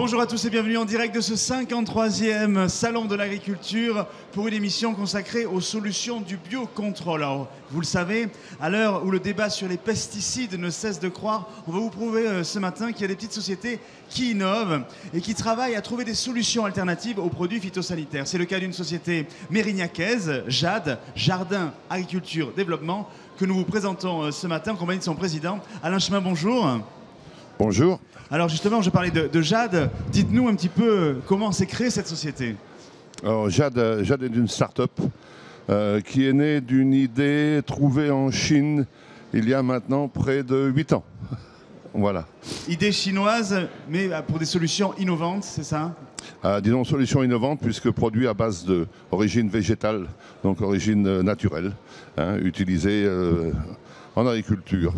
Bonjour à tous et bienvenue en direct de ce 53e Salon de l'Agriculture pour une émission consacrée aux solutions du biocontrôle. Alors, vous le savez, à l'heure où le débat sur les pesticides ne cesse de croître, on va vous prouver ce matin qu'il y a des petites sociétés qui innovent et qui travaillent à trouver des solutions alternatives aux produits phytosanitaires. C'est le cas d'une société mérignacaise, Jade, Jardin, Agriculture, Développement, que nous vous présentons ce matin en compagnie de son président, Alain Chemin. Bonjour. Bonjour. Alors justement, je parlais de Jade. Dites-nous un petit peu comment s'est créée cette société. Alors, Jade est une start-up qui est née d'une idée trouvée en Chine il y a maintenant près de 8 ans. Voilà. Idée chinoise, mais pour des solutions innovantes, c'est ça? Disons solution innovante puisque produit à base d'origine végétale, donc origine naturelle, utilisée en agriculture.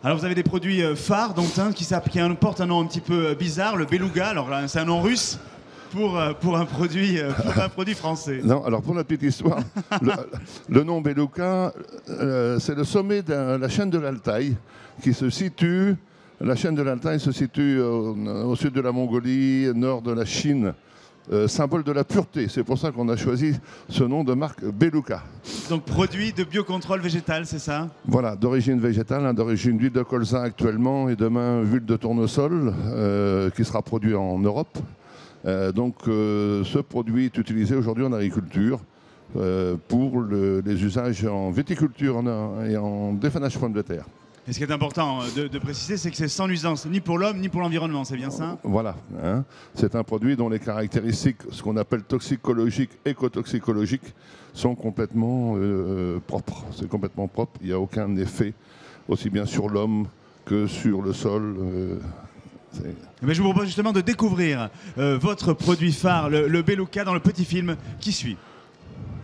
Alors vous avez des produits phares, dont un qui porte un nom un petit peu bizarre, le beluga. Alors là, c'est un nom russe pour un produit français. Non, alors pour la petite histoire, le nom beluga, c'est le sommet de la chaîne de l'Altaï qui se situe. La chaîne de l'Altaï se situe au sud de la Mongolie, nord de la Chine. Symbole de la pureté. C'est pour ça qu'on a choisi ce nom de marque Beluga. Donc produit de biocontrôle végétal, c'est ça? Voilà, d'origine végétale, d'origine d'huile de colza actuellement et demain huile de tournesol qui sera produit en Europe. Ce produit est utilisé aujourd'hui en agriculture pour les usages en viticulture et en défanage pommes de terre. Et ce qui est important de préciser, c'est que c'est sans nuisance, ni pour l'homme, ni pour l'environnement, c'est bien ça? Voilà. C'est un produit dont les caractéristiques, ce qu'on appelle toxicologiques, écotoxicologiques, sont complètement propres. C'est complètement propre, il n'y a aucun effet, aussi bien sur l'homme que sur le sol. Mais je vous propose justement de découvrir votre produit phare, le beluga, dans le petit film qui suit.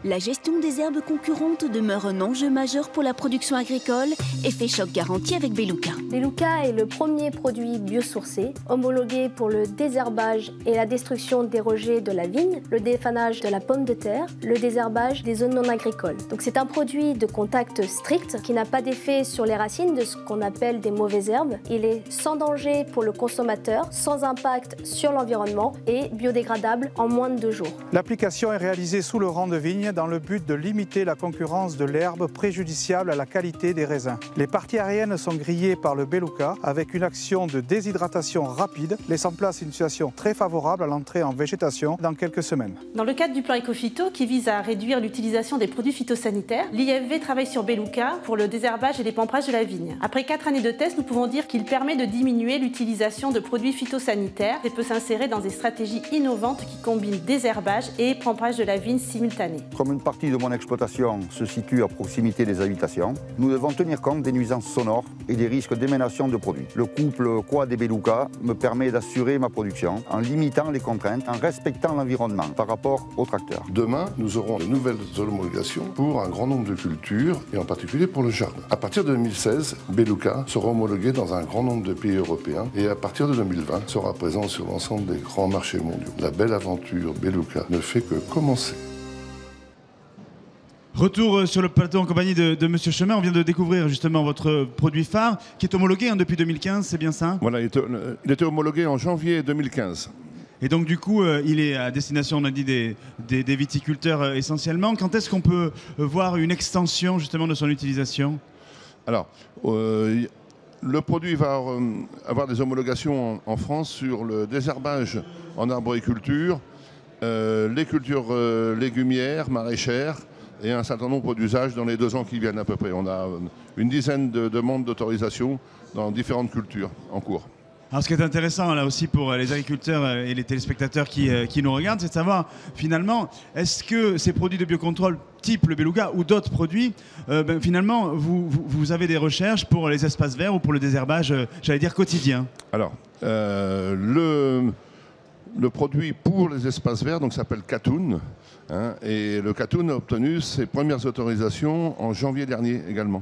La gestion des herbes concurrentes demeure un enjeu majeur pour la production agricole. Effet choc garanti avec Beluga. Beluga est le premier produit biosourcé, homologué pour le désherbage et la destruction des rejets de la vigne, le défanage de la pomme de terre, le désherbage des zones non agricoles. Donc c'est un produit de contact strict qui n'a pas d'effet sur les racines de ce qu'on appelle des mauvaises herbes. Il est sans danger pour le consommateur, sans impact sur l'environnement et biodégradable en moins de 2 jours. L'application est réalisée sous le rang de vigne dans le but de limiter la concurrence de l'herbe préjudiciable à la qualité des raisins. Les parties aériennes sont grillées par le beluga avec une action de déshydratation rapide, laissant place à une situation très favorable à l'entrée en végétation dans quelques semaines. Dans le cadre du plan Ecophyto qui vise à réduire l'utilisation des produits phytosanitaires, l'IFV travaille sur beluga pour le désherbage et l'épampage de la vigne. Après 4 années de tests, nous pouvons dire qu'il permet de diminuer l'utilisation de produits phytosanitaires et peut s'insérer dans des stratégies innovantes qui combinent désherbage et épampage de la vigne simultané. Comme une partie de mon exploitation se situe à proximité des habitations, nous devons tenir compte des nuisances sonores et des risques d'éménation de produits. Le couple quad et beluga me permet d'assurer ma production en limitant les contraintes, en respectant l'environnement par rapport aux tracteurs. Demain, nous aurons de nouvelles homologations pour un grand nombre de cultures et en particulier pour le jardin. À partir de 2016, beluga sera homologué dans un grand nombre de pays européens et à partir de 2020, sera présent sur l'ensemble des grands marchés mondiaux. La belle aventure beluga ne fait que commencer. Retour sur le plateau en compagnie de Monsieur Chemin. On vient de découvrir justement votre produit phare qui est homologué depuis 2015, c'est bien ça? Voilà, il était homologué en janvier 2015. Et donc du coup, il est à destination, on a dit, des viticulteurs essentiellement. Quand est-ce qu'on peut voir une extension justement de son utilisation? Alors, le produit va avoir des homologations en France sur le désherbage en arboriculture, les cultures légumières, maraîchères, et un certain nombre d'usages dans les 2 ans qui viennent à peu près. On a une dizaine de demandes d'autorisation dans différentes cultures en cours. Alors ce qui est intéressant là aussi pour les agriculteurs et les téléspectateurs qui nous regardent, c'est de savoir finalement, est-ce que ces produits de biocontrôle type le beluga ou d'autres produits, finalement vous avez des recherches pour les espaces verts ou pour le désherbage, j'allais dire quotidien? Alors, le produit pour les espaces verts s'appelle Catoon. Et le Catoon a obtenu ses premières autorisations en janvier dernier également.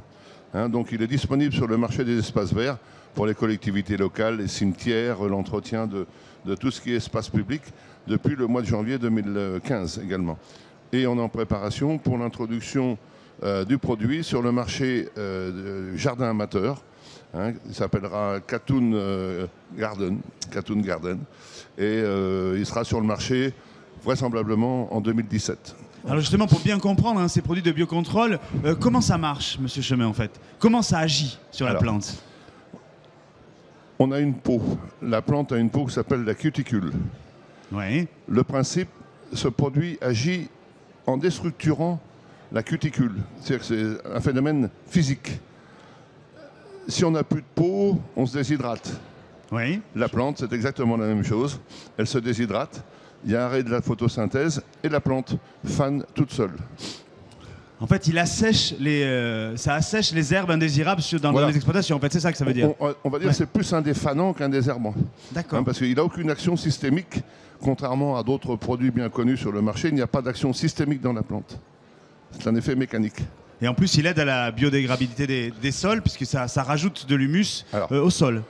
Donc il est disponible sur le marché des espaces verts pour les collectivités locales, les cimetières, l'entretien de tout ce qui est espace public depuis le mois de janvier 2015 également. Et on est en préparation pour l'introduction du produit sur le marché jardin amateur hein, il s'appellera Katoun Garden. Et il sera sur le marché vraisemblablement en 2017. Alors justement, pour bien comprendre hein, ces produits de biocontrôle, comment ça marche, Monsieur Chemin, en fait? Comment ça agit sur la plante? On a une peau. La plante a une peau qui s'appelle la cuticule. Oui. Le principe, ce produit agit en déstructurant la cuticule. C'est-à-dire que c'est un phénomène physique. Si on n'a plus de peau, on se déshydrate. Oui. La plante, c'est exactement la même chose. Elle se déshydrate. Il y a arrêt de la photosynthèse et la plante fane toute seule. En fait, ça assèche les herbes indésirables dans les exploitations. En fait, c'est ça que ça veut dire. On va dire que c'est plus un défanant qu'un désherbant. D'accord. Hein, parce qu'il n'a aucune action systémique. Contrairement à d'autres produits bien connus sur le marché, il n'y a pas d'action systémique dans la plante. C'est un effet mécanique. Et en plus, il aide à la biodégradabilité des sols, puisque ça rajoute de l'humus au sol.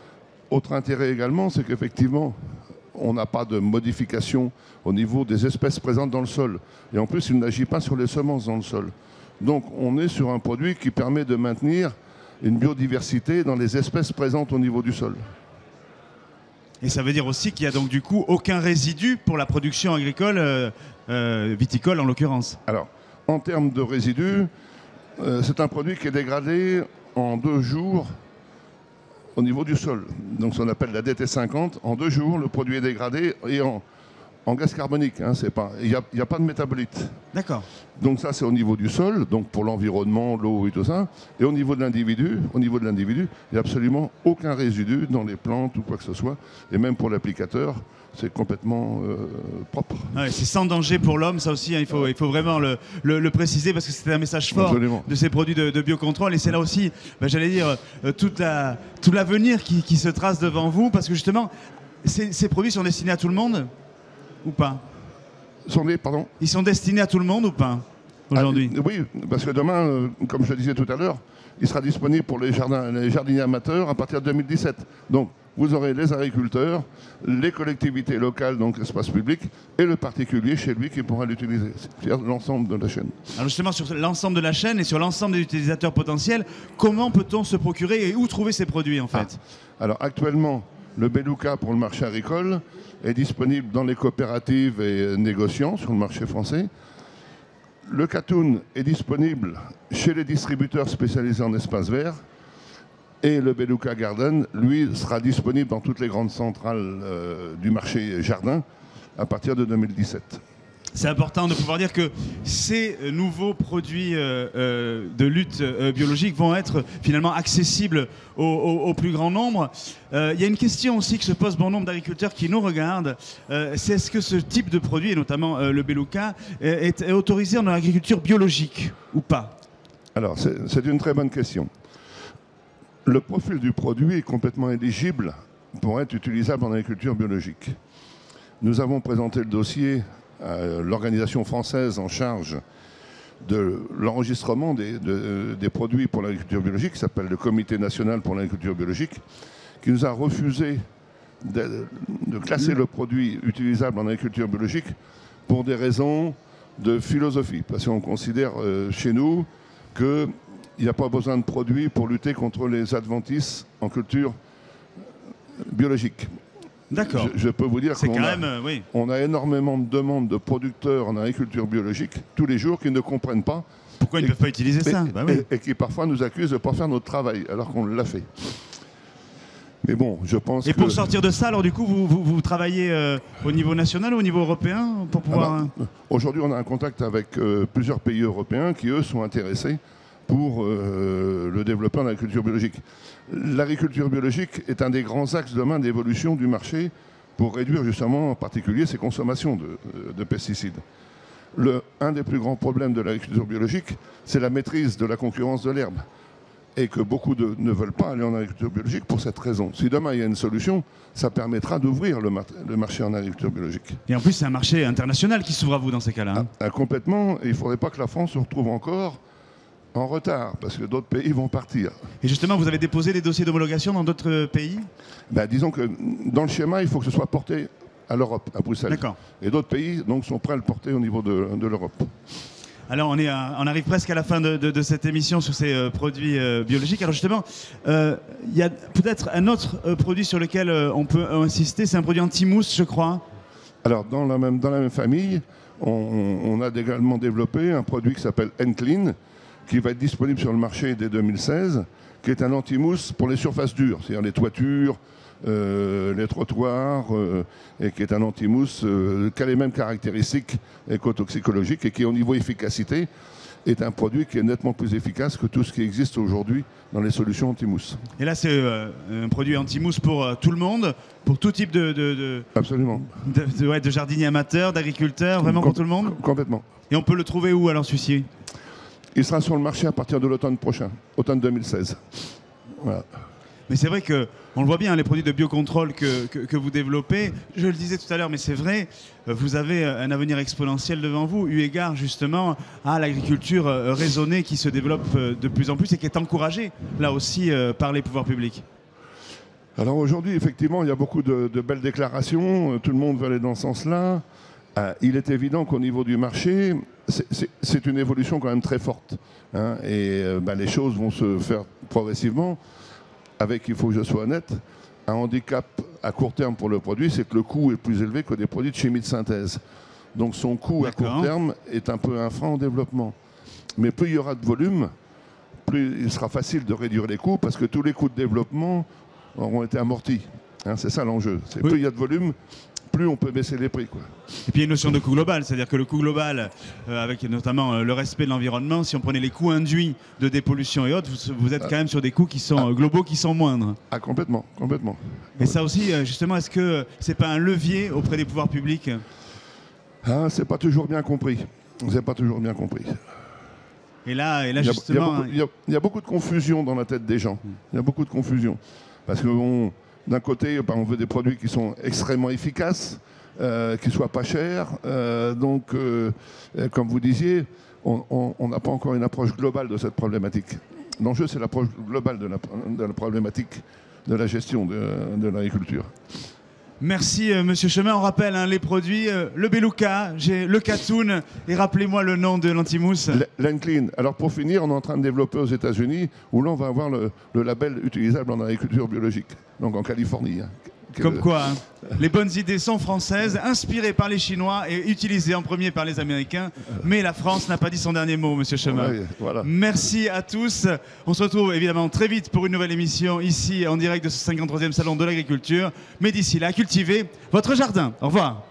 Autre intérêt également, c'est qu'effectivement, on n'a pas de modification au niveau des espèces présentes dans le sol. Et en plus, il n'agit pas sur les semences dans le sol. Donc, on est sur un produit qui permet de maintenir une biodiversité dans les espèces présentes au niveau du sol. Et ça veut dire aussi qu'il n'y a donc du coup aucun résidu pour la production agricole, viticole en l'occurrence. Alors, en termes de résidus, c'est un produit qui est dégradé en 2 jours au niveau du sol. Donc, ce qu'on appelle la DT50. En 2 jours, le produit est dégradé et en gaz carbonique. Hein, il n'y a pas de métabolite. D'accord. Donc ça, c'est au niveau du sol, donc pour l'environnement, l'eau et tout ça. Et au niveau de l'individu, il n'y a absolument aucun résidu dans les plantes ou quoi que ce soit. Et même pour l'applicateur, c'est complètement propre. Ouais, c'est sans danger pour l'homme, ça aussi, hein, il faut vraiment le préciser parce que c'est un message fort de ces produits de biocontrôle. Et c'est là aussi, j'allais dire, tout l'avenir qui se trace devant vous, parce que justement, ces produits sont destinés à tout le monde ou pas? Ils sont destinés à tout le monde ou pas aujourd'hui? Oui, parce que demain, comme je le disais tout à l'heure, il sera disponible pour les jardiniers amateurs à partir de 2017. Donc, vous aurez les agriculteurs, les collectivités locales, donc l'espace public, et le particulier chez lui qui pourra l'utiliser. C'est-à-dire l'ensemble de la chaîne. Alors justement, sur l'ensemble de la chaîne et sur l'ensemble des utilisateurs potentiels, comment peut-on se procurer et où trouver ces produits en fait? Alors actuellement, le Beluca pour le marché agricole est disponible dans les coopératives et négociants sur le marché français. Le Katoun est disponible chez les distributeurs spécialisés en espaces verts. Et le Beluca Garden, lui, sera disponible dans toutes les grandes centrales du marché jardin à partir de 2017. C'est important de pouvoir dire que ces nouveaux produits de lutte biologique vont être finalement accessibles au plus grand nombre. Il y a une question aussi que se pose bon nombre d'agriculteurs qui nous regardent. C'est est-ce que ce type de produit, et notamment le Beluca, est autorisé en agriculture biologique ou pas? Alors, c'est une très bonne question. Le profil du produit est complètement éligible pour être utilisable en agriculture biologique. Nous avons présenté le dossier à l'organisation française en charge de l'enregistrement des produits pour l'agriculture biologique, qui s'appelle le Comité national pour l'agriculture biologique, qui nous a refusé de classer le produit utilisable en agriculture biologique pour des raisons de philosophie. Parce qu'on considère chez nous qu'il n'y a pas besoin de produits pour lutter contre les adventices en culture biologique. D'accord. Je peux vous dire qu'on a énormément de demandes de producteurs en agriculture biologique tous les jours qui ne comprennent pas. Pourquoi ils ne peuvent pas utiliser ça? Et qui parfois nous accusent de ne pas faire notre travail alors qu'on l'a fait. Mais bon, je pense Et pour sortir de ça, alors du coup, vous travaillez au niveau national ou au niveau européen pour pouvoir... Aujourd'hui, on a un contact avec plusieurs pays européens qui, eux, sont intéressés pour le développement de l'agriculture biologique. L'agriculture biologique est un des grands axes demain d'évolution du marché pour réduire justement en particulier ses consommations de pesticides. Un des plus grands problèmes de l'agriculture biologique, c'est la maîtrise de la concurrence de l'herbe. Et que beaucoup ne veulent pas aller en agriculture biologique pour cette raison. Si demain il y a une solution, ça permettra d'ouvrir le marché en agriculture biologique. Et en plus, c'est un marché international qui s'ouvre à vous dans ces cas-là. Complètement. Et il ne faudrait pas que la France se retrouve encore en retard, parce que d'autres pays vont partir. Et justement, vous avez déposé des dossiers d'homologation dans d'autres pays? Disons que dans le schéma, il faut que ce soit porté à l'Europe, à Bruxelles. D'accord. Et d'autres pays donc, sont prêts à le porter au niveau de l'Europe. Alors on arrive presque à la fin de cette émission sur ces produits biologiques. Alors justement, il y a peut-être un autre produit sur lequel on peut insister, c'est un produit anti-mousse, je crois. Alors dans la même famille, on a également développé un produit qui s'appelle N-Clean, qui va être disponible sur le marché dès 2016, qui est un anti-mousse pour les surfaces dures, c'est-à-dire les toitures, les trottoirs, et qui est un anti-mousse qui a les mêmes caractéristiques écotoxicologiques et qui, au niveau efficacité, est un produit qui est nettement plus efficace que tout ce qui existe aujourd'hui dans les solutions anti-mousse. Et là, c'est un produit anti-mousse pour tout le monde, pour tout type Absolument. de jardiniers amateurs, d'agriculteurs, vraiment pour tout le monde? Complètement. Et on peut le trouver où alors celui-ci? Il sera sur le marché à partir de l'automne prochain, automne 2016. Voilà. Mais c'est vrai qu'on le voit bien, les produits de biocontrôle que vous développez, je le disais tout à l'heure, mais c'est vrai, vous avez un avenir exponentiel devant vous, eu égard justement à l'agriculture raisonnée qui se développe de plus en plus et qui est encouragée, là aussi, par les pouvoirs publics. Alors aujourd'hui, effectivement, il y a beaucoup de belles déclarations, tout le monde veut aller dans ce sens-là. Il est évident qu'au niveau du marché, c'est une évolution quand même très forte. Hein, et les choses vont se faire progressivement. Avec, il faut que je sois honnête, un handicap à court terme pour le produit, c'est que le coût est plus élevé que des produits de chimie de synthèse. Donc son coût à court terme est un peu un frein au développement. Mais plus il y aura de volume, plus il sera facile de réduire les coûts parce que tous les coûts de développement auront été amortis. Hein, c'est ça l'enjeu. Oui. Plus il y a de volume, plus on peut baisser les prix, quoi. Et puis il y a une notion de coût global, c'est-à-dire que le coût global, avec notamment le respect de l'environnement, si on prenait les coûts induits de dépollution et autres, vous êtes quand même sur des coûts qui sont globaux, qui sont moindres. Ah, complètement, complètement. Et ça aussi, justement, est-ce que c'est pas un levier auprès des pouvoirs publics? C'est pas toujours bien compris. C'est pas toujours bien compris. Et là justement... Il y a beaucoup de confusion dans la tête des gens. Il y a beaucoup de confusion. Parce que d'un côté, on veut des produits qui sont extrêmement efficaces, qui ne soient pas chers. Donc, comme vous disiez, on n'a pas encore une approche globale de cette problématique. L'enjeu, c'est l'approche globale de la problématique de la gestion de l'agriculture. Merci Monsieur Chemin. On rappelle les produits, le Beluca, le Catoon, et rappelez-moi le nom de l'antimousse. L'N-Clean. Alors pour finir, on est en train de développer aux États-Unis, où là on va avoir le label utilisable en agriculture biologique, donc en Californie. Hein. Comme quoi, les bonnes idées sont françaises, inspirées par les Chinois et utilisées en premier par les Américains. Mais la France n'a pas dit son dernier mot, Monsieur Chemin. Oui, voilà. Merci à tous. On se retrouve évidemment très vite pour une nouvelle émission ici en direct de ce 53e Salon de l'Agriculture. Mais d'ici là, cultivez votre jardin. Au revoir.